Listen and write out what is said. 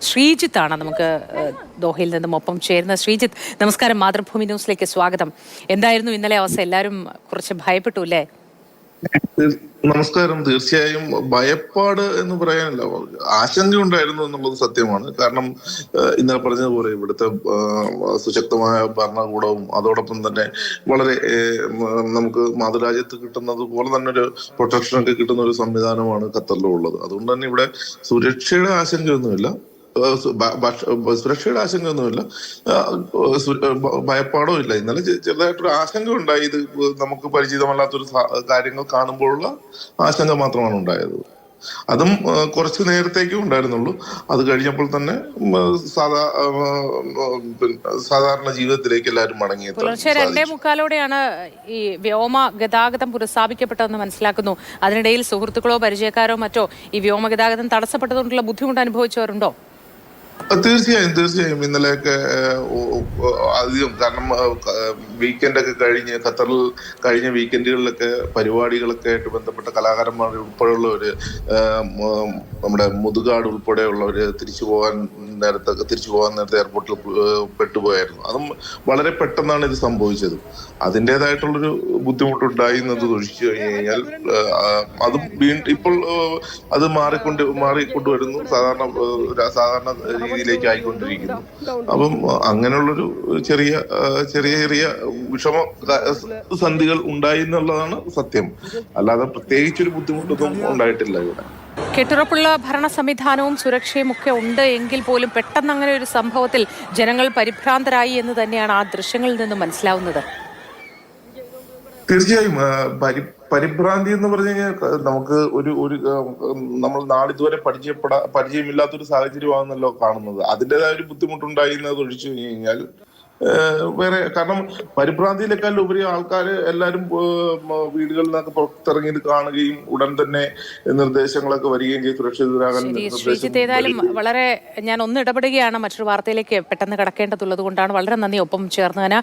ശ്രീജിത്താണ് നമുക്ക് ദോഹയിൽ നിന്നും ഒപ്പം ചേരുന്ന. ശ്രീജിത്ത്, നമസ്കാരം. മാതൃഭൂമി ന്യൂസിലേക്ക് സ്വാഗതം. എന്തായിരുന്നു ഇന്നലെ അവസ്ഥ? എല്ലാവരും കുറച്ച് ഭയപ്പെട്ടു അല്ലേ? നമസ്കാരം. തീർച്ചയായും ഭയപ്പാട് എന്ന് പറയാനല്ല, ആശങ്ക ഉണ്ടായിരുന്നു എന്നുള്ളത് സത്യമാണ്. കാരണം ഇന്നലെ പറഞ്ഞതുപോലെ ഇവിടുത്തെ സുശക്തമായ ഭരണകൂടവും അതോടൊപ്പം തന്നെ വളരെ നമുക്ക് മാതൃരാജ്യത്ത് കിട്ടുന്നത് പോലെ തന്നെ ഒരു പ്രൊട്ടക്ഷനൊക്കെ കിട്ടുന്ന ഒരു സംവിധാനമാണ് ഖത്തറിലുള്ളത്. അതുകൊണ്ട് തന്നെ ഇവിടെ സുരക്ഷയുടെ ആശങ്കയൊന്നുമില്ല, സുരക്ഷയുടെ ആശങ്കയൊന്നുമില്ല, ഭയപ്പാടോ ഇല്ല. ഇന്നലെ ചെറുതായിട്ടൊരു ആശങ്ക ഉണ്ടായി. ഇത് നമുക്ക് പരിചിതമല്ലാത്തൊരു കാര്യങ്ങൾ കാണുമ്പോഴുള്ള ആശങ്ക മാത്രമാണ് ഉണ്ടായത്. അതും കുറച്ച് നേരത്തേക്കും ഉണ്ടായിരുന്നുള്ളൂ. അത് കഴിഞ്ഞപ്പോൾ തന്നെ സാധാരണ ജീവിതത്തിലേക്ക് എല്ലാവരും മടങ്ങിയെത്തി. പുലർച്ചെ 2:45 ഈ വ്യോമ ഗതാഗതം പുനഃസ്ഥാപിക്കപ്പെട്ടതെന്ന് മനസ്സിലാക്കുന്നു. അതിനിടയിൽ സുഹൃത്തുക്കളോ പരിചയക്കാരോ മറ്റോ ഈ വ്യോമ ഗതാഗതം തടസ്സപ്പെട്ടതുകൊണ്ടുള്ള ബുദ്ധിമുട്ട് അനുഭവിച്ചവരുണ്ടോ? തീർച്ചയായും ഇന്നലെയൊക്കെ അധികം, കാരണം വീക്കെൻഡ് ഒക്കെ കഴിഞ്ഞ് ഖത്തറിൽ കഴിഞ്ഞ വീക്കെൻഡുകളിലൊക്കെ പരിപാടികളൊക്കെ ആയിട്ട് ബന്ധപ്പെട്ട കലാകാരന്മാർ ഉൾപ്പെടെയുള്ളവര്, നമ്മുടെ മുതുകാട് ഉൾപ്പെടെയുള്ളവര് തിരിച്ചു പോകാൻ നേരത്തെ എയർപോർട്ടിൽ പെട്ടുപോയായിരുന്നു. അതും വളരെ പെട്ടെന്നാണ് ഇത് സംഭവിച്ചത്. അതിൻ്റെതായിട്ടുള്ളൊരു ബുദ്ധിമുട്ടുണ്ടായി എന്നത് ഒഴിച്ചു കഴിഞ്ഞാൽ അതും ഇപ്പോൾ അത് മാറിക്കൊണ്ടുവരുന്നു, സാധാരണ രീതിയിലേക്ക് ആയിക്കൊണ്ടിരിക്കുന്നു. അപ്പം അങ്ങനെയുള്ളൊരു ചെറിയ വിഷമ സന്ധികൾ ഉണ്ടായി എന്നുള്ളതാണ് സത്യം. അല്ലാതെ പ്രത്യേകിച്ചൊരു ബുദ്ധിമുട്ടൊന്നും ഉണ്ടായിട്ടില്ല ഇവിടെ. കെട്ടുറപ്പുള്ള ഭരണ സംവിധാനവും സുരക്ഷയും ഒക്കെ ഉണ്ട് എങ്കിൽ പോലും പെട്ടെന്ന് അങ്ങനെ ഒരു സംഭവത്തിൽ ജനങ്ങൾ പരിഭ്രാന്തരായി എന്ന് തന്നെയാണ് ആ ദൃശ്യങ്ങളിൽ നിന്നും മനസ്സിലാവുന്നത്. തീർച്ചയായും പരിഭ്രാന്തി എന്ന് പറഞ്ഞു കഴിഞ്ഞാൽ നമുക്ക് നമ്മൾ നാളിതുവരെ പരിചയമില്ലാത്തൊരു സാഹചര്യമാണെന്നല്ലോ കാണുന്നത്. അതിൻ്റെതായ ഒരു ബുദ്ധിമുട്ടുണ്ടായി എന്നത് ഒഴിച്ചു കഴിഞ്ഞാൽ വേറെ, കാരണം പരിഭ്രാന്തിയിലേക്കാൾ ഉപരി ആൾക്കാര് എല്ലാവരും വീടുകളിൽ നിന്നൊക്കെ പുറത്തിറങ്ങിയത് കാണുകയും ഉടൻ തന്നെ നിർദ്ദേശങ്ങളൊക്കെ വരികയും ചെയ്ത് സുരക്ഷിതരാകാൻ. ഏതായാലും വളരെ ഞാൻ ഒന്ന് ഇടപെടുകയാണ്, മറ്റൊരു വാർത്തയിലേക്ക് പെട്ടെന്ന് കടക്കേണ്ടതുള്ളത് കൊണ്ടാണ്. വളരെ നന്ദി ഒപ്പം ചേർന്നതിന്.